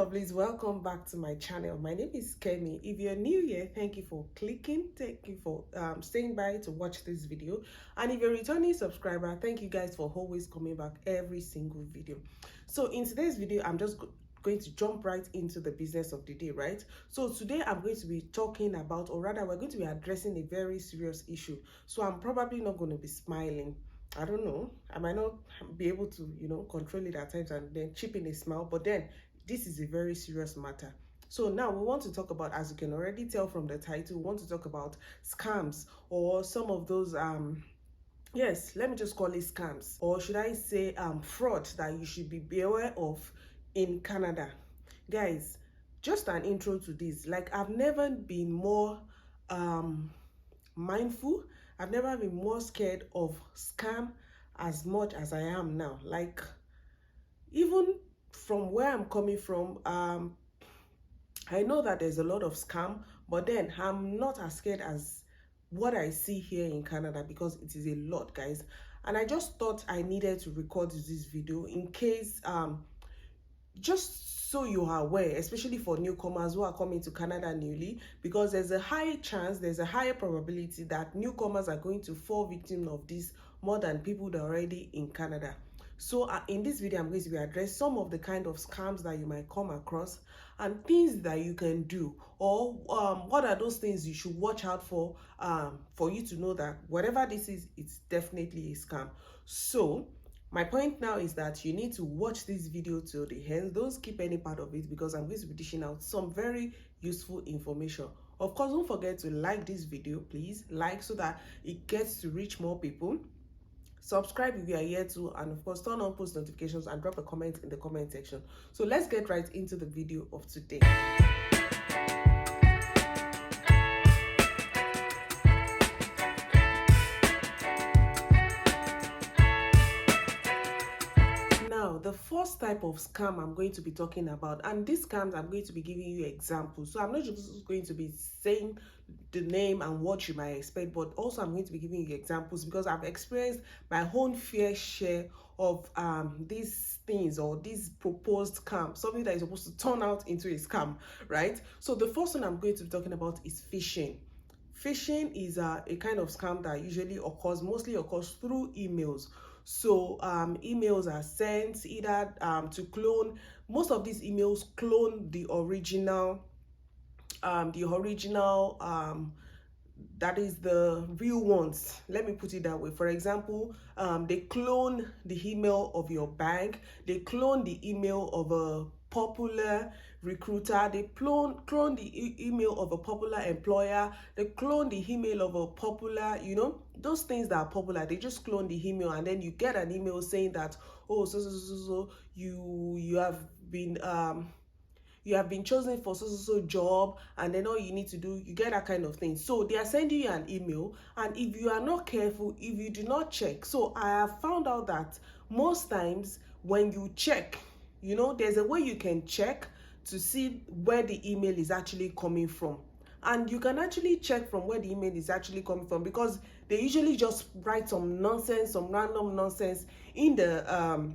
lovelies, welcome back to my channel. My name is Kemi. If you're new here, thank you for clicking, thank you for staying by to watch this video, and if you're a returning subscriber, thank you guys for always coming back every single video. So in today's video, I'm just going to jump right into the business of the day, right? So today I'm going to be talking about, or rather we're going to be addressing a very serious issue. So I'm probably not going to be smiling. I don't know, I might not be able to, control it at times and then chip in a smile, but then this is a very serious matter. So now we want to talk about, as you can already tell from the title, we want to talk about scams, or some of those yes, let me just call it scams, or should I say fraud that you should be aware of in Canada. Guys, just an intro to this, like I've never been more mindful, I've never been more scared of scam as much as I am now. Like, even from where I'm coming from, I know that there's a lot of scam, but then I'm not as scared as what I see here in Canada, because it is a lot, guys. And I just thought I needed to record this video in case, just so you are aware, especially for newcomers who are coming to Canada newly, because there's a high chance, there's a higher probability that newcomers are going to fall victim of this more than people that are already in Canada. So in this video, I'm going to be addressing some of the kind of scams that you might come across and things that you can do, or what are those things you should watch out for you to know that whatever this is, it's definitely a scam. So my point now is that you need to watch this video till the end. Don't skip any part of it, because I'm going to be dishing out some very useful information. Of course, don't forget to like this video, please. Like so that it gets to reach more people. Subscribe if you are here too, and of course turn on post notifications and drop a comment in the comment section. So let's get right into the video of today. The first type of scam I'm going to be talking about, and these scams I'm going to be giving you examples. So I'm not just going to be saying the name and what you might expect, but also I'm going to be giving you examples, because I've experienced my own fair share of these things, or these proposed scam, something that is supposed to turn out into a scam, right? So the first one I'm going to be talking about is phishing. Phishing is a kind of scam that mostly occurs through emails. So emails are sent either to clone. Most of these emails clone the original that is the real ones. Let me put it that way. For example, they clone the email of your bank, they clone the email of a popular recruiter, they clone the email of a popular employer, they clone the email of a popular, those things that are popular. They just clone the email, and then you get an email saying that, oh, so you have been chosen for so job, and then all you need to do, you get that kind of thing. So they are sending you an email, and if you are not careful, if you do not check, so I have found out that most times when you check, there's a way you can check to see where the email is actually coming from. And you can actually check from where the email is actually coming from, because they usually just write some random nonsense in the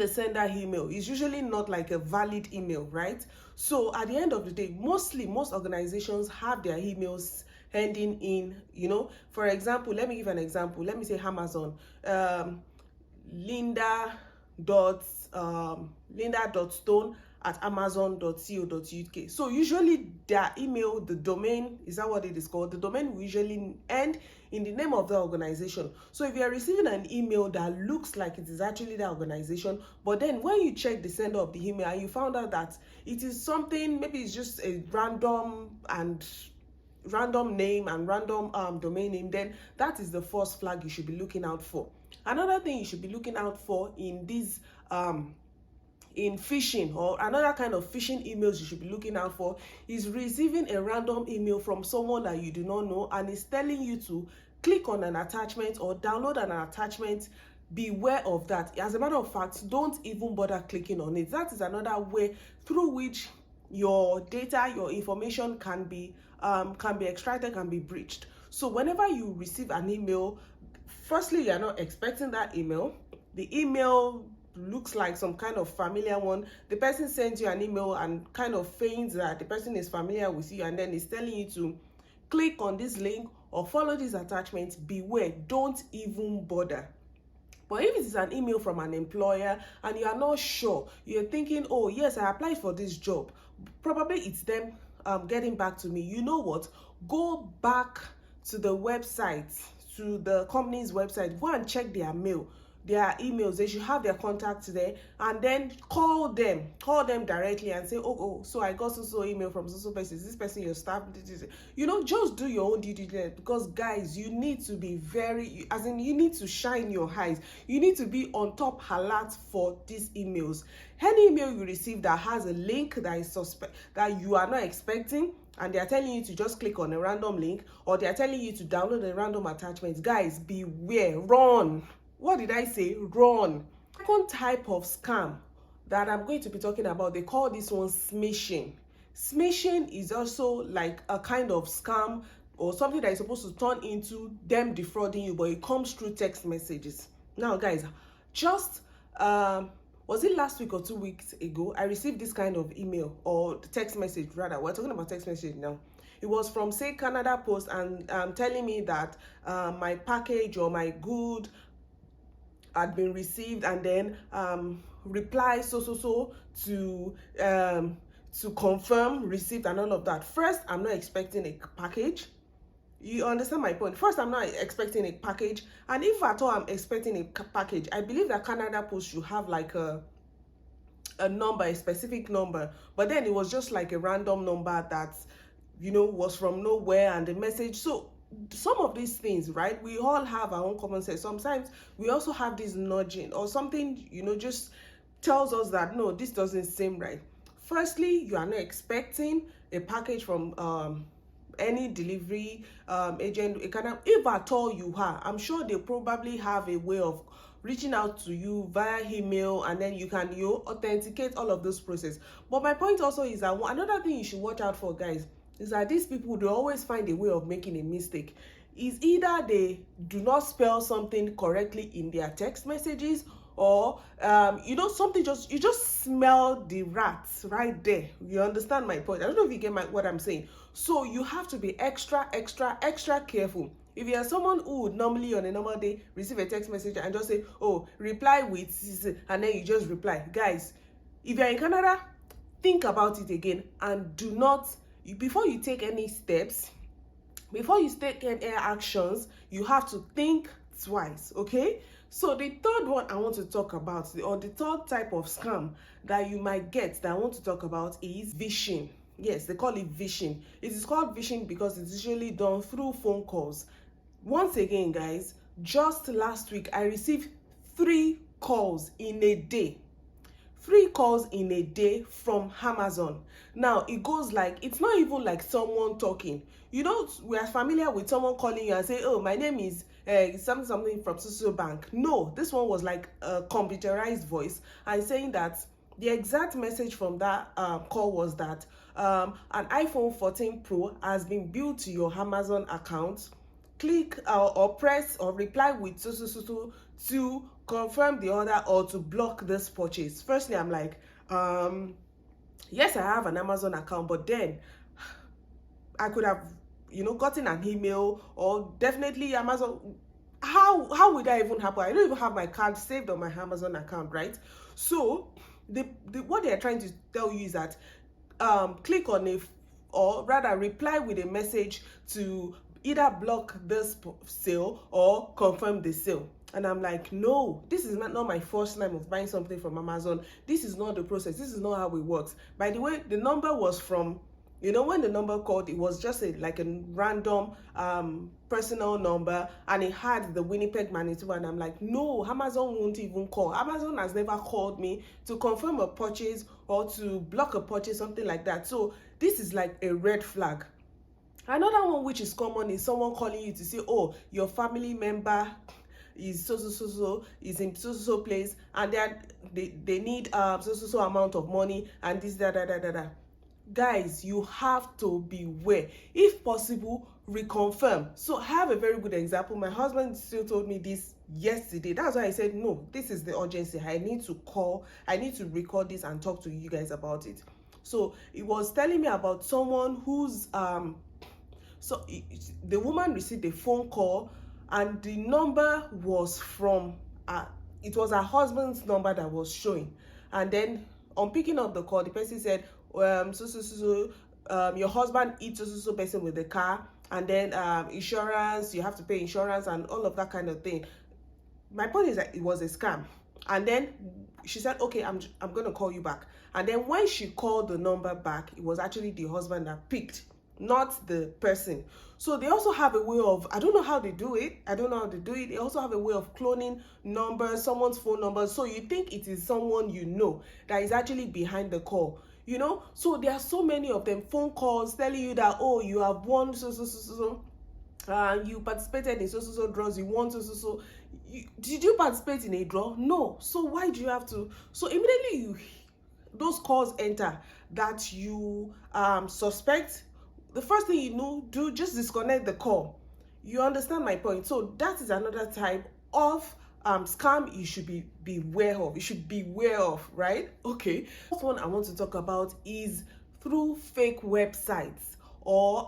sender email. It's usually not like a valid email, right? So at the end of the day, most organizations have their emails ending in, for example, let me give an example. Let me say Amazon, linda.stone@amazon.co.uk. So usually their email, the domain, is that what it is called? The domain will usually end in the name of the organization. So if you are receiving an email that looks like it is actually the organization, but then when you check the sender of the email and you found out that it is something, maybe it's just a random name and random domain name, then that is the first flag you should be looking out for. Another thing you should be looking out for in these in phishing, or another kind of phishing emails you should be looking out for, is receiving a random email from someone that you do not know, and is telling you to click on an attachment or download an attachment. Beware of that. As a matter of fact, don't even bother clicking on it. That is another way through which your data, your information can be extracted, can be breached. So whenever you receive an email, firstly, you're not expecting that email. The email looks like some kind of familiar one. The person sends you an email and kind of feigns that the person is familiar with you, and then is telling you to click on this link or follow this attachment. Beware, don't even bother. But if it is an email from an employer and you are not sure, you're thinking, oh yes, I applied for this job, probably it's them getting back to me. You know what? Go back to the website, to the company's website, go and check their mail, their emails. They should have their contacts there, and then call them directly and say, oh, so I got so email from so person. Is this person your staff? You know, just do your own due diligence, because guys, you need to be very, as in, you need to shine your eyes. You need to be on top alert for these emails. Any email you receive that has a link that is suspect, that you are not expecting, and they are telling you to just click on a random link, or they are telling you to download a random attachment, guys, beware, run. What did I say? Run. Second type of scam that I'm going to be talking about, they call this one smishing. Smishing is also like a kind of scam, or something that is supposed to turn into them defrauding you, but it comes through text messages. Now guys, just was it last week or 2 weeks ago, I received this kind of email, or text message rather. We're talking about text message now. It was from, say, Canada Post, and telling me that my package or my good had been received, and then reply so to confirm receipt and all of that. First, I'm not expecting a package. You understand my point? First, I'm not expecting a package, and if at all I'm expecting a package, I believe that Canada Post should have like a number, a specific number, but then it was just like a random number that, you know, was from nowhere, and the message. So some of these things, right, we all have our own common sense. Sometimes we also have this nudging or something, you know, just tells us that no, this doesn't seem right. Firstly, you are not expecting a package from any delivery agent. If at all you are, I'm sure they probably have a way of reaching out to you via email, and then you can authenticate all of those process. But my point also is that another thing you should watch out for, guys, is that these people, they always find a way of making a mistake. Is either they do not spell something correctly in their text messages, or you know, something, you just smell the rats right there. You understand my point? I don't know if you get what I'm saying. So you have to be extra careful. If you are someone who would normally on a normal day receive a text message and just say, oh, reply with, and then you just reply. Guys, if you're in Canada, think about it again, and do not, before you take any steps, before you take any actions, you have to think twice, okay? So the third one I want to talk about, or the third type of scam that you might get that I want to talk about, is phishing. Yes, they call it phishing. It is called phishing because it's usually done through phone calls. Once again, guys, just last week I received 3 calls in a day. 3 calls in a day from Amazon. Now it goes like, it's not even like someone talking. You know, we are familiar with someone calling you and say, oh, my name is something from social bank. No, this one was like a computerized voice, and saying that the exact message from that call was that an iPhone 14 Pro has been billed to your Amazon account. Click or press or reply with to confirm the order or to block this purchase. Firstly, I'm like, yes, I have an Amazon account, but then I could have, you know, gotten an email, or definitely Amazon. How would that even happen? I don't even have my card saved on my Amazon account, right? So what they are trying to tell you is that click on it, or rather reply with a message to either block this sale or confirm the sale. And I'm like, no, this is not my first time of buying something from Amazon. This is not the process. This is not how it works. By the way, the number was from, you know, when the number called, it was just like a random personal number, and it had the Winnipeg, Manitoba. And I'm like, no, Amazon won't even call. Amazon has never called me to confirm a purchase or to block a purchase, something like that. So this is like a red flag. Another one which is common is someone calling you to say, oh, your family member is so is in so place, and they need so amount of money, and this. Guys, you have to beware. If possible, reconfirm. So I have a very good example. My husband still told me this yesterday. That's why I said, no, this is the urgency. I need to call, I need to record this and talk to you guys about it. So it was telling me about someone who's the woman received a phone call, and the number was from it was her husband's number that was showing. And then on picking up the call, the person said, your husband hit so person with the car, and then insurance, you have to pay insurance and all of that kind of thing. My point is that it was a scam. And then she said, okay, I'm gonna call you back. And then when she called the number back, it was actually the husband that picked, not the person. So they also have a way of, I don't know how they do it. They also have a way of cloning numbers, someone's phone number. So you think it is someone you know that is actually behind the call. You know, so there are so many of them, phone calls telling you that, oh, you have won you participated in so draws, you won so. Did you participate in a draw? No. So why do you have to? So immediately those calls enter that you suspect, the first thing you do, just disconnect the call. You understand my point? So that is another type of scam you should be beware of. You should beware of, right? Okay. First one I want to talk about is through fake websites, or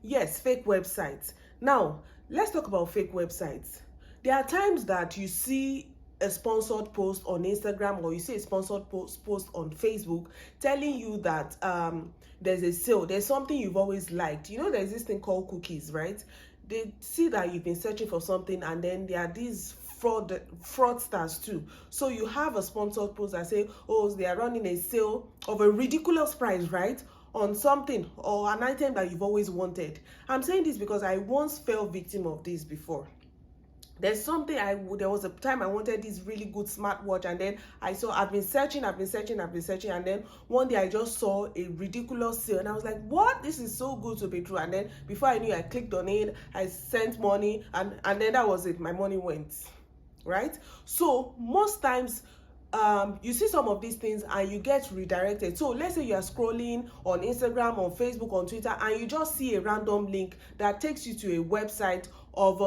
yes, fake websites. Now let's talk about fake websites. There are times that you see a sponsored post on Instagram, or you see a sponsored post on Facebook telling you that there's a sale, there's something you've always liked. You know, there's this thing called cookies, right? They see that you've been searching for something, and then there are these fraudsters too. So you have a sponsored post that say, oh, they are running a sale of a ridiculous price, right, on something or an item that you've always wanted. I'm saying this because I once fell victim of this before. There's something there was a time I wanted this really good smartwatch, and then I've been searching, and then one day I just saw a ridiculous sale, and I was like, what? This is so good to be true. And then before I knew, I clicked on it, I sent money, and then that was it. My money went, right? So most times you see some of these things and you get redirected. So let's say you are scrolling on Instagram, on Facebook, on Twitter, and you just see a random link that takes you to a website of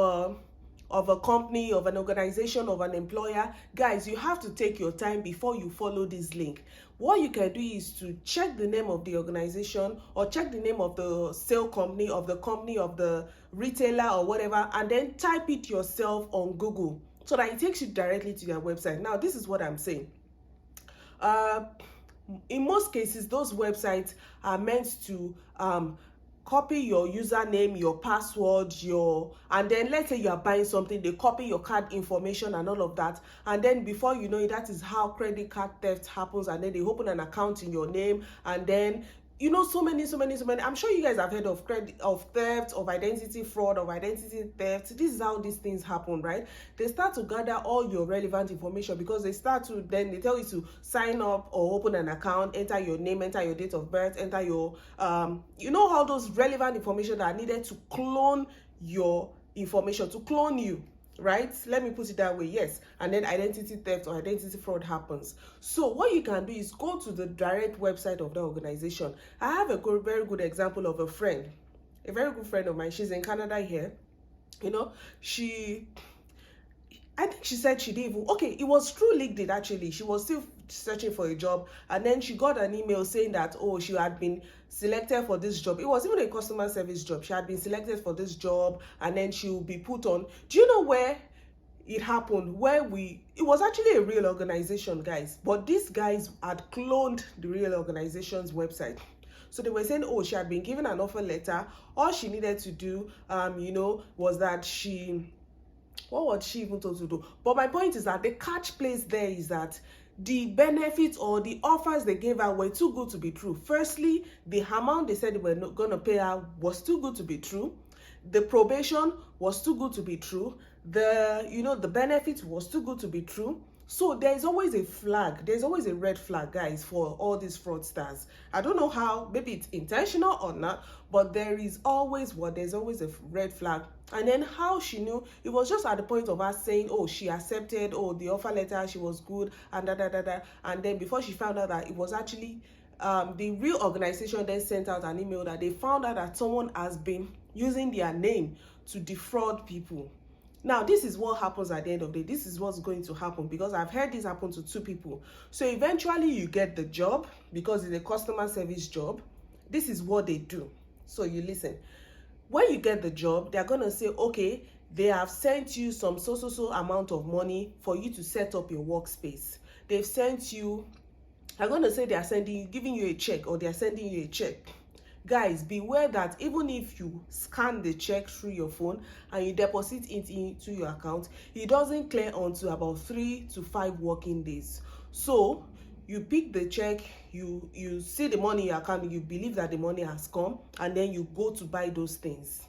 a company, of an organization, of an employer. Guys, you have to take your time before you follow this link. What you can do is to check the name of the organization, or check the name of the sale company, of the retailer or whatever, and then type it yourself on Google so that it takes you directly to their website. Now, this is what I'm saying. In most cases, those websites are meant to copy your username, your password, and then let's say you are buying something, they copy your card information and all of that, and then before you know it, that is how credit card theft happens. And then they open an account in your name, and then you know, so many. I'm sure you guys have heard of theft, of identity fraud, of identity theft. This is how these things happen, right? They start to gather all your relevant information, because they tell you to sign up or open an account, enter your name, enter your date of birth, enter your you know, all those relevant information that are needed to clone your information, to clone you, right? Let me put it that way. Yes. And then identity theft or identity fraud happens. So what you can do is go to the direct website of the organization. I have a very good example of a very good friend of mine. She's in Canada here. You know, I think she said she didn't even, okay, it was through LinkedIn actually. She was still searching for a job, and then she got an email saying that, oh, she had been selected for this job. It was even a customer service job. She had been selected for this job, and then she will be put on. Do you know where it happened? It was actually a real organization, guys, but these guys had cloned the real organization's website. So they were saying, oh, she had been given an offer letter. All she needed to do, you know, was that what was she even told to do? But my point is that the catch place there is that the benefits or the offers they gave her were too good to be true. Firstly, the amount they said they were not going to pay her was too good to be true. The probation was too good to be true. The benefits was too good to be true. So there's always a flag. There's always a red flag, guys, for all these fraudsters. I don't know how, maybe it's intentional or not, but there's always a red flag. And then how she knew, it was just at the point of her saying, oh, she accepted, oh, the offer letter, she was good, and and then before she found out that it was actually the real organization then sent out an email that they found out that someone has been using their name to defraud people. Now, this is what happens at the end of the day. This is what's going to happen, because I've heard this happen to 2 people. So eventually you get the job because it's a customer service job. This is what they do. So you listen. When you get the job, they're going to say, okay, they have sent you some so amount of money for you to set up your workspace. They've sent you, I'm going to say they're giving you a check, or they're sending you a check. Guys, beware that even if you scan the check through your phone and you deposit it into your account, it doesn't clear until about 3 to 5 working days. So you pick the check, you see the money in your account, you believe that the money has come, and then you go to buy those things.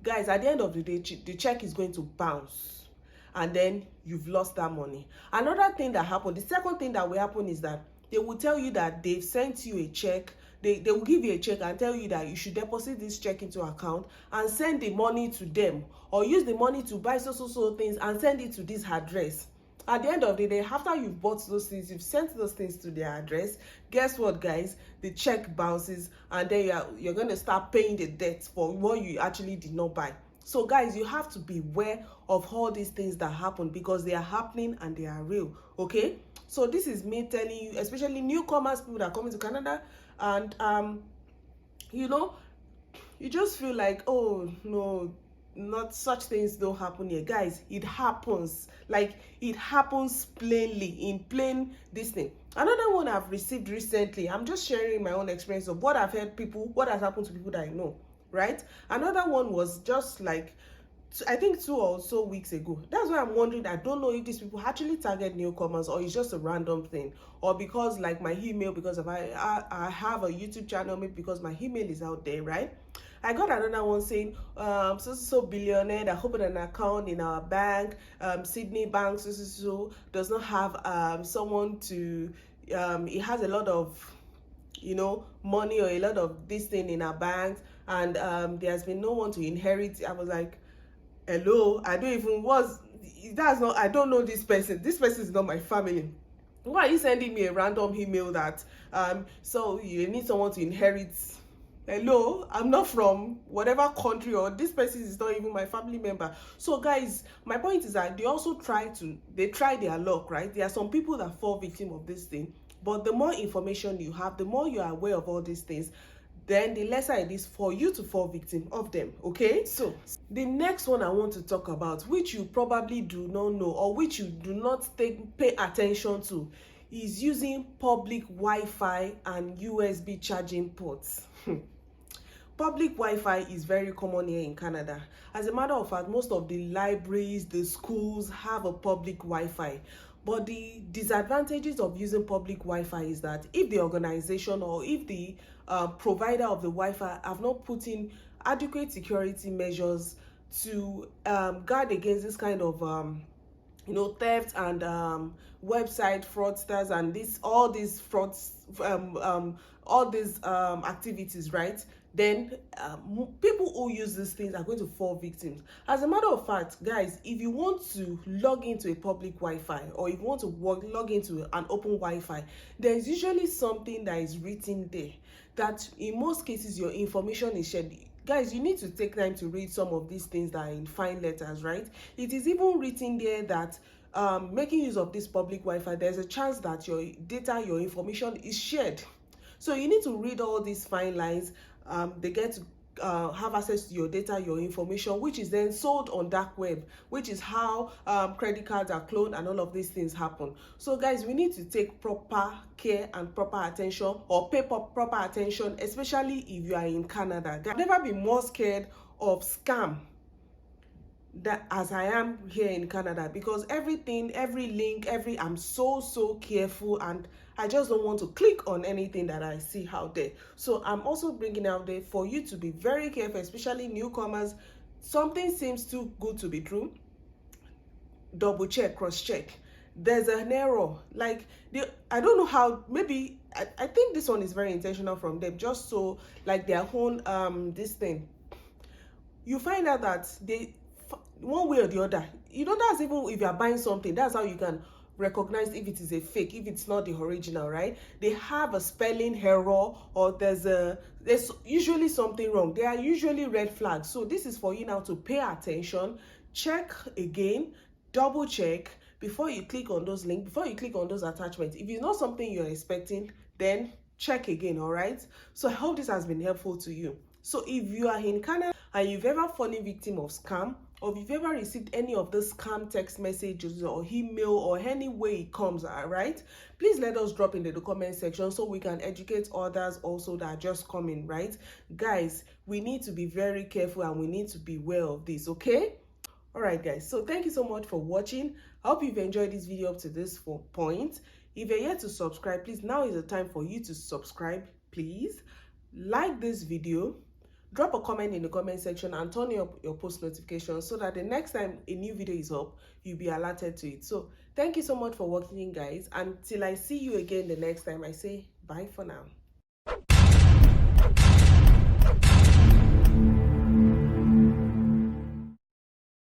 Guys, at the end of the day, the check is going to bounce, and then you've lost that money. Another thing that happened, the second thing that will happen is that they will tell you that they've sent you a check. They will give you a check and tell you that you should deposit this check into account and send the money to them, or use the money to buy so things and send it to this address. At the end of the day, after you've bought those things, you've sent those things to their address, guess what, guys? The check bounces, and then you're going to start paying the debt for what you actually did not buy. So guys, you have to beware of all these things that happen, because they are happening and they are real. Okay, so this is me telling you, especially newcomers, people that are coming to Canada, and you know, you just feel like, oh no, not such things don't happen here. Guys, it happens. Like, it happens plainly, in plain this thing. Another one I've received recently, I'm just sharing my own experience of what I've heard people, what has happened to people that I know, right? Another one was just like, I think 2 or so weeks ago. That's why I'm wondering, I don't know if these people actually target newcomers, or it's just a random thing, or because like my email, because of I have a YouTube channel, maybe because my email is out there, right? I got another one saying, so billionaire that opened an account in our bank, Sydney Bank, does not have someone to, it has a lot of, you know, money or a lot of this thing in our banks, and there's been no one to inherit. I was like, hello, I don't know this person. This person is not my family. Why are you sending me a random email that so you need someone to inherit? Hello, I'm not from whatever country, or this person is not even my family member. So guys, my point is that they try their luck, right? There are some people that fall victim of this thing, but the more information you have, the more you are aware of all these things, then the lesser it is for you to fall victim of them. Okay, so the next one I want to talk about, which you probably do not know, or which you do not pay attention to, is using public Wi-Fi and USB charging ports. Public Wi-Fi is very common here in Canada. As a matter of fact, most of the libraries, the schools have a public Wi-Fi. But the disadvantages of using public Wi-Fi is that if the organization, or if the provider of the Wi-Fi have not put in adequate security measures to guard against this kind of theft and website fraudsters and all these frauds, all these activities, right? Then people who use these things are going to fall victims. As a matter of fact, guys, if you want to log into a public Wi-Fi, or if you want to log into an open Wi-Fi, there's usually something that is written there that in most cases your information is shared. Guys, you need to take time to read some of these things that are in fine letters, right? It is even written there that making use of this public Wi-Fi, there's a chance that your data, your information is shared. So you need to read all these fine lines. They get to have access to your data, your information, which is then sold on dark web, which is how credit cards are cloned and all of these things happen. So guys, we need to take proper care and proper attention, or pay proper attention, especially if you are in Canada. I've never been more scared of scam that as I am here in Canada, because everything, every link, I'm so careful, and I just don't want to click on anything that I see out there. So I'm also bringing out there for you to be very careful, especially newcomers. Something seems too good to be true, double check, cross check. There's an error, like I don't know how, maybe I think this one is very intentional from them, just so like their own this thing. You find out that they, one way or the other, that's even if you're buying something, that's how you can recognize if it is a fake, if it's not the original, right? They have a spelling error, or there's usually something wrong. They are usually red flags. So this is for you now to pay attention, check again, double check before you click on those links, before you click on those attachments. If it's not something you're expecting, then check again. All right, so I hope this has been helpful to you. So if you are in Canada and you've ever fallen victim of scam, or if you've ever received any of the scam text messages or email or any way it comes, all right, please let us drop in the comment section so we can educate others also that are just coming, right? Guys, we need to be very careful and we need to be aware of this, okay? All right, guys, so thank you so much for watching. I hope you've enjoyed this video up to this point. If you're yet to subscribe, please, now is the time for you to subscribe. Please like this video, drop a comment in the comment section, and turn up your post notifications so that the next time a new video is up, you'll be alerted to it. So thank you so much for watching, guys. Until I see you again the next time, I say bye for now.